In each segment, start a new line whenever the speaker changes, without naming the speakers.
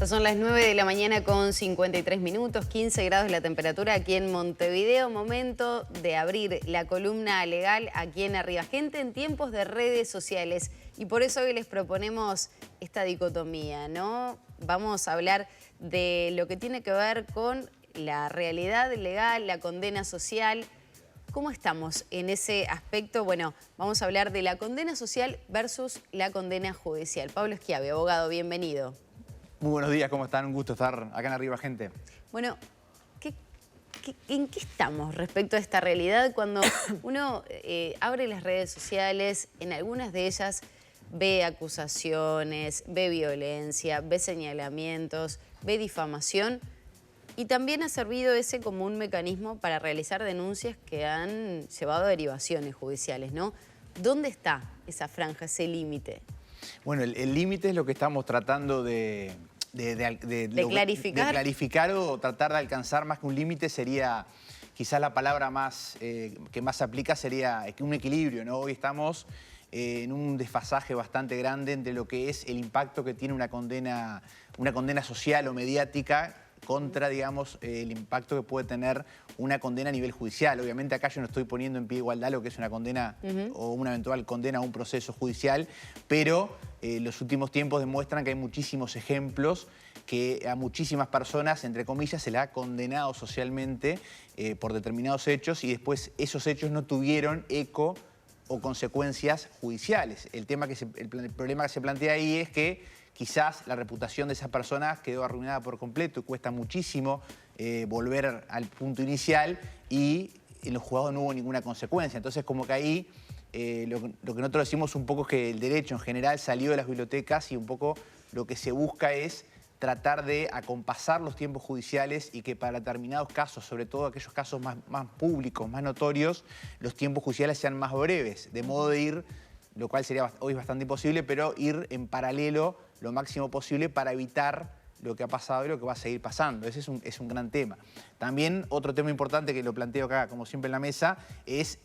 Ya son las 9 de la mañana con 53 minutos, 15 grados la temperatura aquí en Montevideo. Momento de abrir la columna legal aquí en Arriba Gente en tiempos de redes sociales. Y por eso hoy les proponemos esta dicotomía, ¿no? Vamos a hablar de lo que tiene que ver con la realidad legal, la condena social. ¿Cómo estamos en ese aspecto? Bueno, vamos a hablar de la condena social versus la condena judicial. Pablo Schiavi, abogado, bienvenido.
Muy buenos días, ¿cómo están? Un gusto estar acá en Arriba Gente.
Bueno, ¿en qué estamos respecto a esta realidad cuando uno abre las redes sociales? En algunas de ellas ve acusaciones, ve violencia, ve señalamientos, ve difamación, y también ha servido ese como un mecanismo para realizar denuncias que han llevado a derivaciones judiciales, ¿no? ¿Dónde está esa franja, ese límite?
Bueno, el límite es lo que estamos tratando de clarificar o tratar de alcanzar. Más que un límite sería, quizás la palabra que más se aplica sería un equilibrio, ¿no? Hoy estamos en un desfasaje bastante grande entre lo que es el impacto que tiene una condena social o mediática contra, digamos, el impacto que puede tener una condena a nivel judicial. Obviamente acá yo no estoy poniendo en pie de igualdad lo que es una condena o una eventual condena a un proceso judicial, pero los últimos tiempos demuestran que hay muchísimos ejemplos que a muchísimas personas, entre comillas, se les ha condenado socialmente por determinados hechos y después esos hechos no tuvieron eco o consecuencias judiciales. El problema que se plantea ahí es que quizás la reputación de esas personas quedó arruinada por completo y cuesta muchísimo volver al punto inicial y en los juzgados no hubo ninguna consecuencia. Entonces, como que ahí lo que nosotros decimos un poco es que el derecho en general salió de las bibliotecas y un poco lo que se busca es tratar de acompasar los tiempos judiciales y que para determinados casos, sobre todo aquellos casos más públicos, más notorios, los tiempos judiciales sean más breves, de modo de ir, lo cual sería hoy bastante imposible, pero ir en paralelo lo máximo posible para evitar lo que ha pasado y lo que va a seguir pasando. Ese es un gran tema. También otro tema importante que lo planteo acá, como siempre en la mesa, es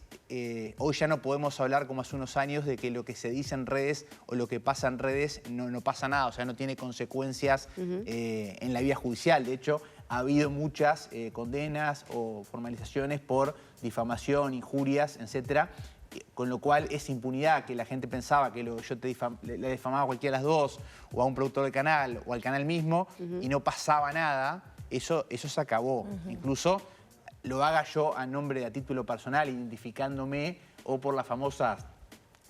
hoy ya no podemos hablar como hace unos años de que lo que se dice en redes o lo que pasa en redes no pasa nada, o sea, no tiene consecuencias en la vía judicial. De hecho, ha habido muchas condenas o formalizaciones por difamación, injurias, etcétera, con lo cual esa impunidad que la gente pensaba que yo le difamaba a cualquiera de las dos, o a un productor del canal, o al canal mismo, y no pasaba nada, eso se acabó. Incluso lo haga yo a nombre de a título personal, identificándome, o por las famosas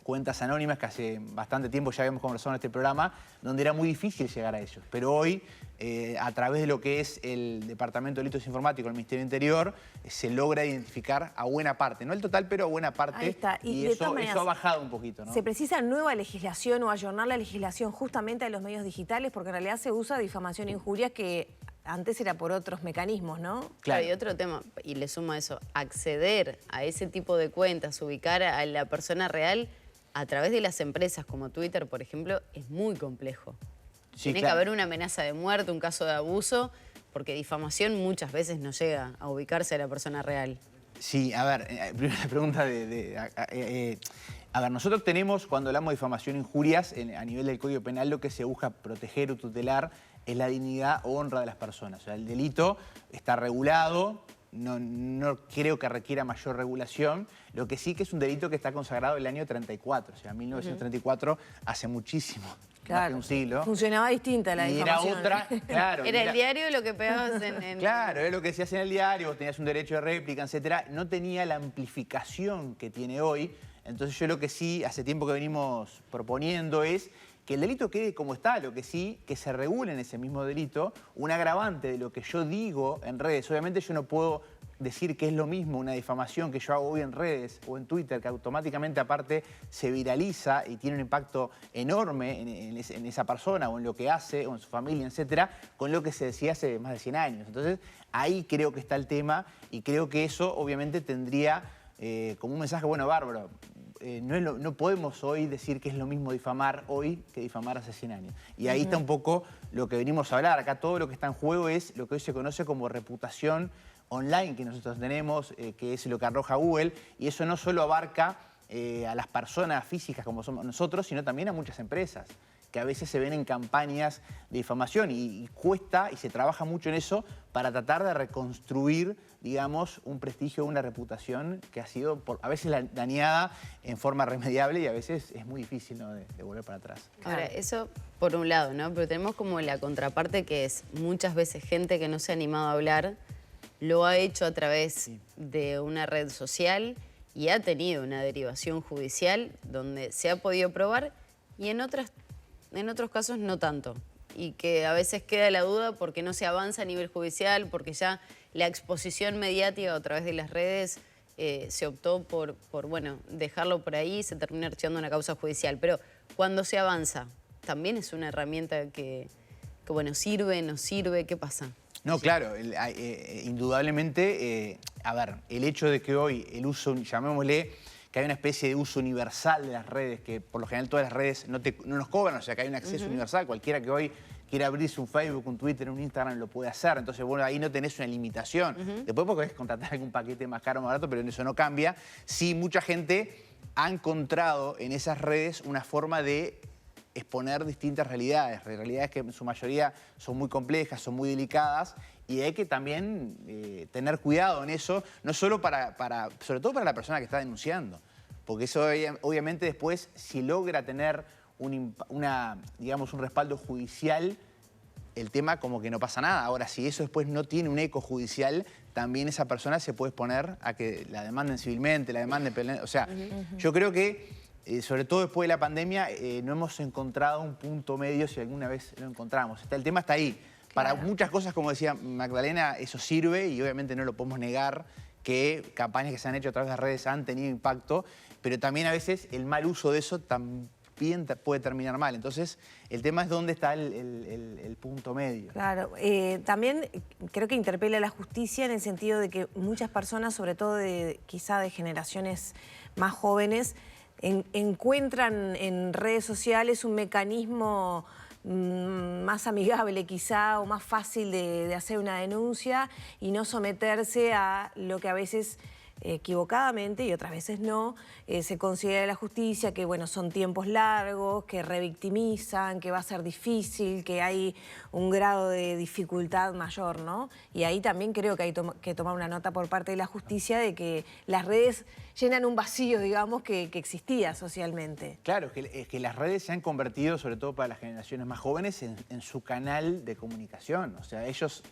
cuentas anónimas que hace bastante tiempo ya habíamos conversado en este programa, donde era muy difícil llegar a ellos. Pero hoy, a través de lo que es el Departamento de Delitos Informáticos del Ministerio del Interior, se logra identificar a buena parte, no el total, pero a buena parte.
Ahí está.
Y eso ha bajado un poquito, ¿no?
¿Se precisa nueva legislación o ayornar la legislación justamente a los medios digitales? Porque en realidad se usa difamación e injurias que antes era por otros mecanismos, ¿no?
Claro, y otro tema, y le sumo a eso, acceder a ese tipo de cuentas, ubicar a la persona real a través de las empresas como Twitter, por ejemplo, es muy complejo.
Sí,
Tiene que haber una amenaza de muerte, un caso de abuso, porque difamación muchas veces no llega a ubicarse a la persona real.
Sí, a ver, primera pregunta a ver, nosotros tenemos, cuando hablamos de difamación e injurias, a nivel del Código Penal, lo que se busca proteger o tutelar es la dignidad o honra de las personas. O sea, el delito está regulado, no creo que requiera mayor regulación. Lo que sí que es un delito que está consagrado en el año 34, o sea, 1934, hace muchísimo.
Claro,
más que un siglo.
Funcionaba distinta la difamación.
Era otra, claro.
Era el diario lo que pegabas en...
Claro, era lo que decías en el diario, vos tenías un derecho de réplica, etcétera. No tenía la amplificación que tiene hoy. Entonces yo lo que sí, hace tiempo que venimos proponiendo es que el delito quede como está, lo que sí, que se regule en ese mismo delito un agravante de lo que yo digo en redes. Obviamente yo no puedo decir que es lo mismo una difamación que yo hago hoy en redes o en Twitter, que automáticamente aparte se viraliza y tiene un impacto enorme en esa persona o en lo que hace o en su familia, etcétera, con lo que se decía hace más de 100 años. Entonces ahí creo que está el tema y creo que eso obviamente tendría como un mensaje, bueno, bárbaro, no podemos hoy decir que es lo mismo difamar hoy que difamar hace 100 años. Y ahí está un poco lo que venimos a hablar. Acá todo lo que está en juego es lo que hoy se conoce como reputación online que nosotros tenemos, que es lo que arroja Google, y eso no solo abarca a las personas físicas como somos nosotros, sino también a muchas empresas, que a veces se ven en campañas de difamación y cuesta y se trabaja mucho en eso para tratar de reconstruir, digamos, un prestigio, una reputación que ha sido a veces dañada en forma remediable y a veces es muy difícil, ¿no?, de volver para atrás.
Ahora, eso por un lado, ¿no? Pero tenemos como la contraparte que es muchas veces gente que no se ha animado a hablar, lo ha hecho a través de una red social y ha tenido una derivación judicial donde se ha podido probar y en otros casos no tanto. Y que a veces queda la duda porque no se avanza a nivel judicial, porque ya la exposición mediática a través de las redes se optó por bueno, dejarlo por ahí y se termina archivando una causa judicial. Pero cuando se avanza, también es una herramienta que bueno, sirve, no sirve, ¿qué pasa?
No, claro, indudablemente, a ver, el hecho de que hoy el uso, llamémosle, que hay una especie de uso universal de las redes, que por lo general todas las redes no nos cobran, o sea que hay un acceso universal, cualquiera que hoy quiera abrirse un Facebook, un Twitter, un Instagram lo puede hacer, entonces bueno, ahí no tenés una limitación. Después podés contratar algún paquete más caro o más barato, pero eso no cambia. Sí, mucha gente ha encontrado en esas redes una forma de exponer distintas realidades que en su mayoría son muy complejas, son muy delicadas, y hay que también tener cuidado en eso, no solo sobre todo para la persona que está denunciando, porque eso obviamente después, si logra tener digamos, un respaldo judicial, el tema como que no pasa nada. Ahora, si eso después no tiene un eco judicial, también esa persona se puede exponer a que la demanden civilmente, la demanden penalmente. O sea, yo creo que sobre todo después de la pandemia, no hemos encontrado un punto medio si alguna vez lo encontramos. El tema está ahí. Claro. Para muchas cosas, como decía Magdalena, eso sirve y obviamente no lo podemos negar que campañas que se han hecho a través de las redes han tenido impacto, pero también a veces el mal uso de eso también puede terminar mal. Entonces, el tema es dónde está el punto medio.
Claro. También creo que interpela a la justicia en el sentido de que muchas personas, sobre todo quizá de generaciones más jóvenes, encuentran en redes sociales un mecanismo más amigable quizá o más fácil de hacer una denuncia y no someterse a lo que a veces equivocadamente y otras veces no, se considera la justicia que bueno, son tiempos largos, que revictimizan, que va a ser difícil, que hay un grado de dificultad mayor, ¿no? Y ahí también creo que hay que tomar una nota por parte de la justicia de que las redes llenan un vacío, digamos, que existía socialmente.
Claro, es que las redes se han convertido, sobre todo para las generaciones más jóvenes, en su canal de comunicación. O sea, ellos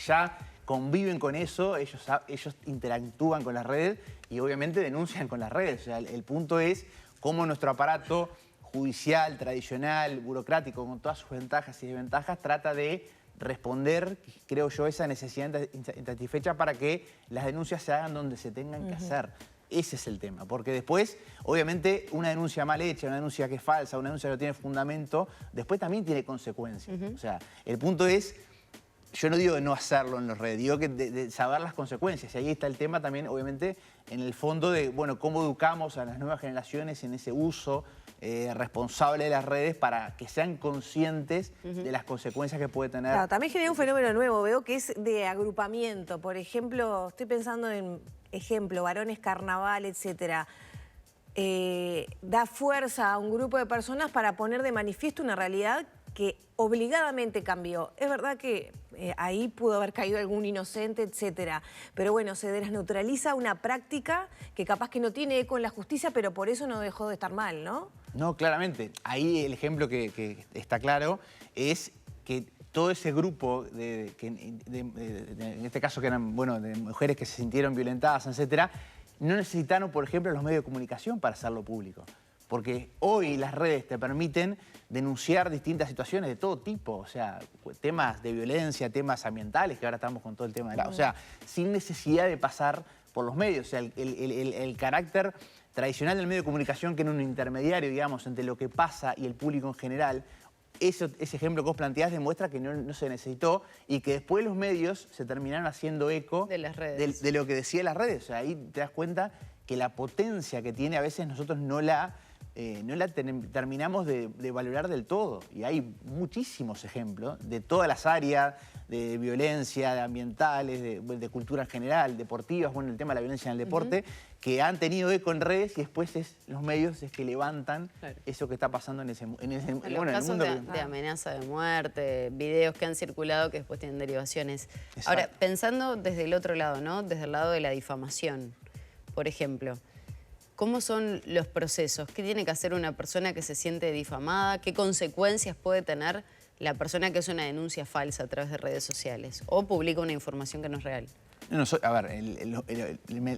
ya conviven con eso, ellos interactúan con las redes y obviamente denuncian con las redes. O sea, el punto es cómo nuestro aparato judicial, tradicional, burocrático, con todas sus ventajas y desventajas, trata de responder, creo yo, esa necesidad insatisfecha para que las denuncias se hagan donde se tengan que hacer. Ese es el tema, porque después, obviamente, una denuncia mal hecha, una denuncia que es falsa, una denuncia que no tiene fundamento, después también tiene consecuencias. O sea, el punto es, yo no digo de no hacerlo en las redes, digo que de saber las consecuencias. Y ahí está el tema también, obviamente, en el fondo de, bueno, cómo educamos a las nuevas generaciones en ese uso responsable de las redes para que sean conscientes de las consecuencias que puede tener. Claro,
también genera un fenómeno nuevo, veo, que es de agrupamiento. Por ejemplo, estoy pensando en, varones carnaval, etcétera. Da fuerza a un grupo de personas para poner de manifiesto una realidad que obligadamente cambió. Es verdad que ahí pudo haber caído algún inocente, etcétera. Pero bueno, se desnaturaliza una práctica que capaz que no tiene eco en la justicia, pero por eso no dejó de estar mal, ¿no?
No, claramente. Ahí el ejemplo que está claro es que todo ese grupo, en este caso que eran, bueno, de mujeres que se sintieron violentadas, etcétera, no necesitaron, por ejemplo, los medios de comunicación para hacerlo público. Porque hoy las redes te permiten denunciar distintas situaciones de todo tipo, o sea, temas de violencia, temas ambientales, que ahora estamos con todo el tema de o sea, sin necesidad de pasar por los medios. O sea, el carácter tradicional del medio de comunicación, que era un intermediario, digamos, entre lo que pasa y el público en general, ese ejemplo que vos planteás demuestra que no se necesitó y que después los medios se terminaron haciendo eco
de las redes,
de lo que decían las redes. O sea, ahí te das cuenta que la potencia que tiene a veces nosotros no la no la terminamos de valorar del todo. Y hay muchísimos ejemplos de todas las áreas, de violencia, de ambientales, de cultura en general, deportivas, bueno, el tema de la violencia en el deporte, que han tenido eco en redes y después los medios es que levantan eso que está pasando en ese bueno,
los casos de amenaza de muerte, videos que han circulado que después tienen derivaciones. Exacto. Ahora, pensando desde el otro lado, ¿no? Desde el lado de la difamación, por ejemplo, ¿cómo son los procesos? ¿Qué tiene que hacer una persona que se siente difamada? ¿Qué consecuencias puede tener la persona que hace una denuncia falsa a través de redes sociales o publica una información que no es real?
A ver,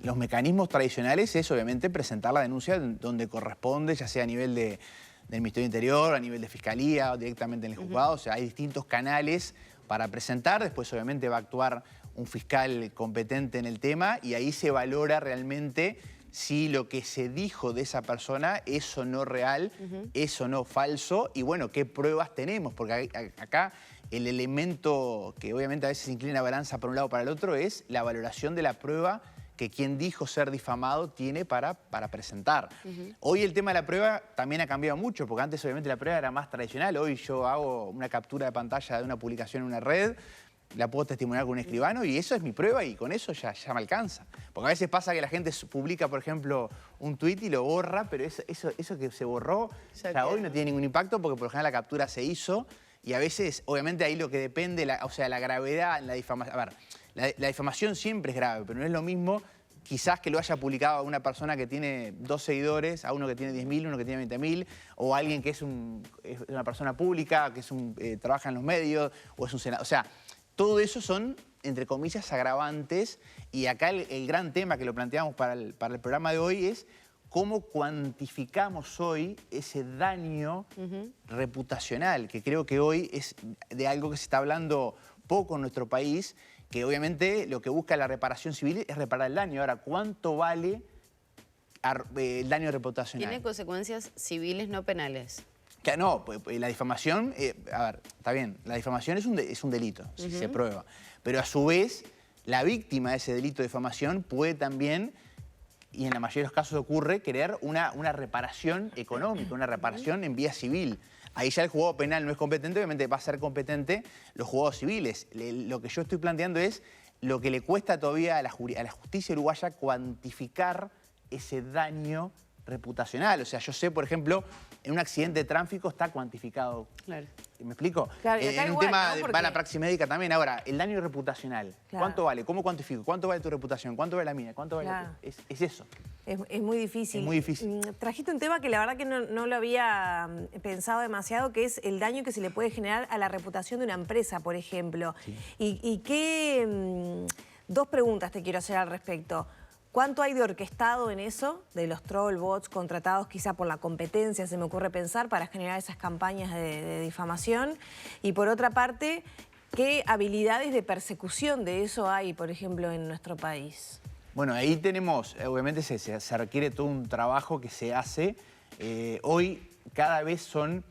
los mecanismos tradicionales es obviamente presentar la denuncia donde corresponde, ya sea a nivel del Ministerio del Interior, a nivel de Fiscalía o directamente en el juzgado. O sea, hay distintos canales para presentar. Después obviamente va a actuar un fiscal competente en el tema y ahí se valora realmente si lo que se dijo de esa persona es o no real, es o no falso, y bueno, qué pruebas tenemos, porque acá el elemento que obviamente a veces inclina la balanza para un lado o para el otro es la valoración de la prueba que quien dijo ser difamado tiene para presentar. Hoy el tema de la prueba también ha cambiado mucho, porque antes obviamente la prueba era más tradicional. Hoy yo hago una captura de pantalla de una publicación en una red, la puedo testimoniar con un escribano y eso es mi prueba y con eso ya me alcanza. Porque a veces pasa que la gente publica, por ejemplo, un tuit y lo borra, pero eso que se borró ya hoy no tiene ningún impacto porque por lo general la captura se hizo y a veces, obviamente, ahí lo que depende, la gravedad en la difamación. A ver, la difamación siempre es grave, pero no es lo mismo quizás que lo haya publicado a una persona que tiene 2 seguidores, a uno que tiene 10.000, uno que tiene 20.000, o a alguien que es una persona pública, que trabaja en los medios, o es un senador. O sea, todo eso son, entre comillas, agravantes. Y acá el gran tema que lo planteamos para el programa de hoy es cómo cuantificamos hoy ese daño reputacional, que creo que hoy es de algo que se está hablando poco en nuestro país, que obviamente lo que busca la reparación civil es reparar el daño. Ahora, ¿cuánto vale el daño reputacional?
Tiene consecuencias civiles, no penales.
Que no, la difamación, a ver, está bien, la difamación es un delito, si se prueba. Pero a su vez, la víctima de ese delito de difamación puede también, y en la mayoría de los casos ocurre, querer una reparación económica, una reparación en vía civil. Ahí ya el juzgado penal no es competente, obviamente va a ser competente los juzgados civiles. Lo que yo estoy planteando es lo que le cuesta todavía a la justicia uruguaya cuantificar ese daño reputacional. O sea, yo sé, por ejemplo, en un accidente de tráfico está cuantificado. Claro. ¿Me explico? Claro, en un tema, ¿no? Va la praxis médica también. Ahora, el daño reputacional, claro. ¿Cuánto vale? ¿Cómo cuantifico? ¿Cuánto vale tu reputación? ¿Cuánto vale la mía? ¿Cuánto vale es eso?
Es muy difícil.
Es muy difícil.
Trajiste un tema que la verdad que no lo había pensado demasiado, que es el daño que se le puede generar a la reputación de una empresa, por ejemplo. Sí. Y qué... Dos preguntas te quiero hacer al respecto. ¿Cuánto hay de orquestado en eso, de los troll bots contratados quizá por la competencia, se me ocurre pensar, para generar esas campañas de difamación? Y por otra parte, ¿qué habilidades de persecución de eso hay, por ejemplo, en nuestro país?
Bueno, ahí tenemos, obviamente se requiere todo un trabajo que se hace. Hoy cada vez son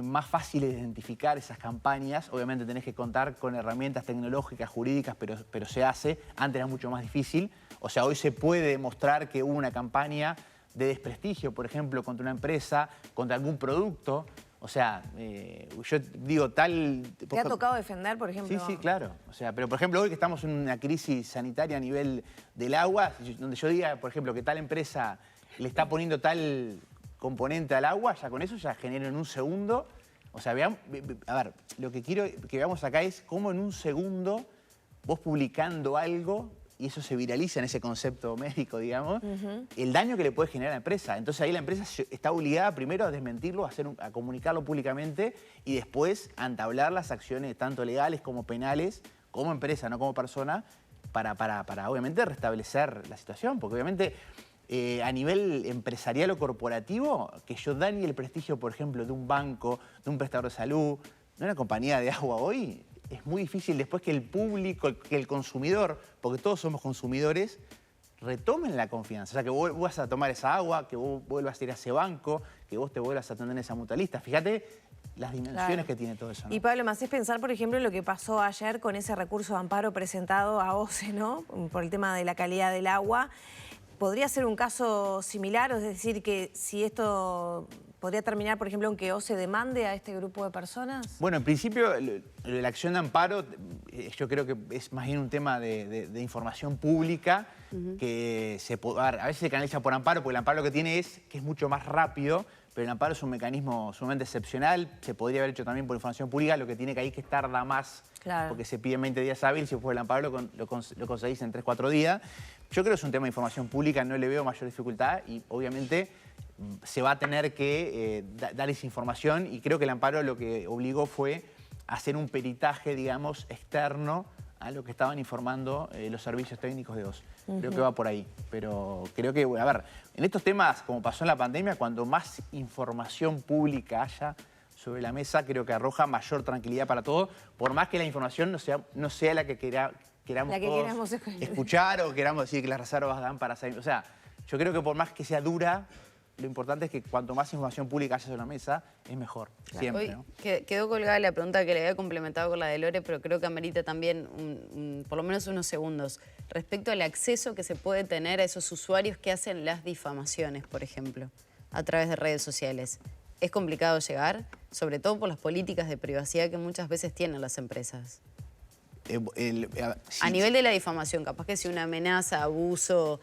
más fáciles de identificar esas campañas. Obviamente tenés que contar con herramientas tecnológicas, jurídicas, pero se hace. Antes era mucho más difícil. O sea, hoy se puede demostrar que hubo una campaña de desprestigio, por ejemplo, contra una empresa, contra algún producto. O sea, yo digo tal...
¿Te ha tocado defender, por ejemplo?
Sí, claro. O sea, pero por ejemplo, hoy que estamos en una crisis sanitaria a nivel del agua, donde yo diga, por ejemplo, que tal empresa le está poniendo tal componente al agua, ya con eso ya genero en un segundo. O sea, a ver, lo que quiero que veamos acá es cómo en un segundo vos publicando algo, y eso se viraliza en ese concepto médico, digamos, el daño que le puede generar a la empresa. Entonces ahí la empresa está obligada primero a desmentirlo, a comunicarlo públicamente y después a entablar las acciones tanto legales como penales, como empresa, no como persona, para obviamente restablecer la situación. Porque obviamente a nivel empresarial o corporativo, que yo dañe el prestigio, por ejemplo, de un banco, de un prestador de salud, de una compañía de agua hoy, es muy difícil después que el público, que el consumidor, porque todos somos consumidores, retomen la confianza. O sea, que vos vas a tomar esa agua, que vos vuelvas a ir a ese banco, que vos te vuelvas a atender en esa mutualista. Fíjate las dimensiones que tiene todo eso, ¿no?
Y Pablo, me haces pensar, por ejemplo, en lo que pasó ayer con ese recurso de amparo presentado a OCE, ¿no? Por el tema de la calidad del agua. ¿podría ser un caso similar? Es decir, que si esto podría terminar, por ejemplo, en que OCE demande a este grupo de personas.
Bueno, en principio, la acción de amparo, yo creo que es más bien un tema de información pública que a veces se canaliza por amparo, porque el amparo lo que tiene es que es mucho más rápido, pero el amparo es un mecanismo sumamente excepcional. Se podría haber hecho también por información pública, lo que tiene que ahí que tarda más,
Claro.
porque se piden 20 días hábiles, si después el amparo lo conseguís en 3-4 días. Yo creo que es un tema de información pública, no le veo mayor dificultad y obviamente se va a tener que dar esa información, y creo que el amparo lo que obligó fue hacer un peritaje, digamos, externo a lo que estaban informando los servicios técnicos de OCE. Creo que va por ahí, pero creo que, a ver, en estos temas, como pasó en la pandemia, cuando más información pública haya sobre la mesa, creo que arroja mayor tranquilidad para todos, por más que la información no sea la que queramos todos escuchar o queramos decir que las reservas dan para salir. O sea, yo creo que por más que sea dura, lo importante es que cuanto más información pública haya sobre la mesa, es mejor, siempre,
Hoy
¿no?
quedó colgada la pregunta que le había complementado con la de Lore, pero creo que amerita también por lo menos unos segundos. Respecto al acceso que se puede tener a esos usuarios que hacen las difamaciones, por ejemplo, a través de redes sociales. ¿Es complicado llegar? Sobre todo por las políticas de privacidad que muchas veces tienen las empresas. A nivel de la difamación, capaz que si una amenaza, abuso,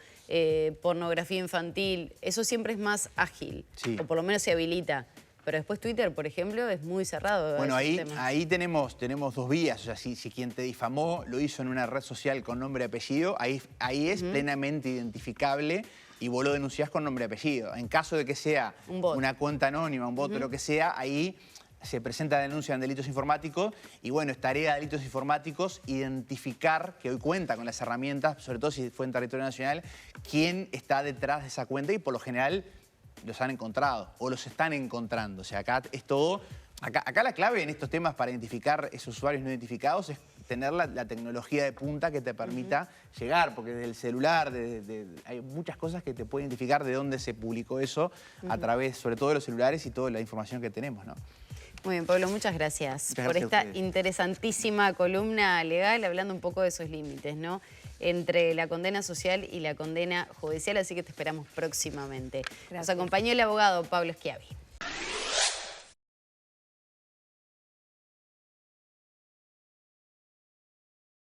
pornografía infantil, eso siempre es más ágil,
Sí.
o por lo menos se habilita. Pero después Twitter, por ejemplo, es muy cerrado.
Bueno,
a esos temas.
ahí tenemos dos vías. O sea, si quien te difamó lo hizo en una red social con nombre y apellido, ahí es plenamente identificable y vos lo denunciás con nombre y apellido. En caso de que sea una cuenta anónima, un bot o lo que sea, ahí se presenta denuncia en delitos informáticos y bueno, es tarea de delitos informáticos identificar, que hoy cuenta con las herramientas, sobre todo si fue en territorio nacional, quién está detrás de esa cuenta, y por lo general los han encontrado o los están encontrando. O sea, acá es todo. Acá la clave en estos temas para identificar esos usuarios no identificados es tener la tecnología de punta que te permita llegar, porque desde el celular, hay muchas cosas que te pueden identificar de dónde se publicó eso a través, sobre todo, de los celulares y toda la información que tenemos, ¿no?
Muy bien, Pablo, muchas gracias por
gracias
esta
a ustedes.
interesantísima columna legal, hablando un poco de esos límites, ¿no? Entre la condena social y la condena judicial, así que te esperamos próximamente.
Gracias.
Nos acompañó el abogado Pablo Schiavi.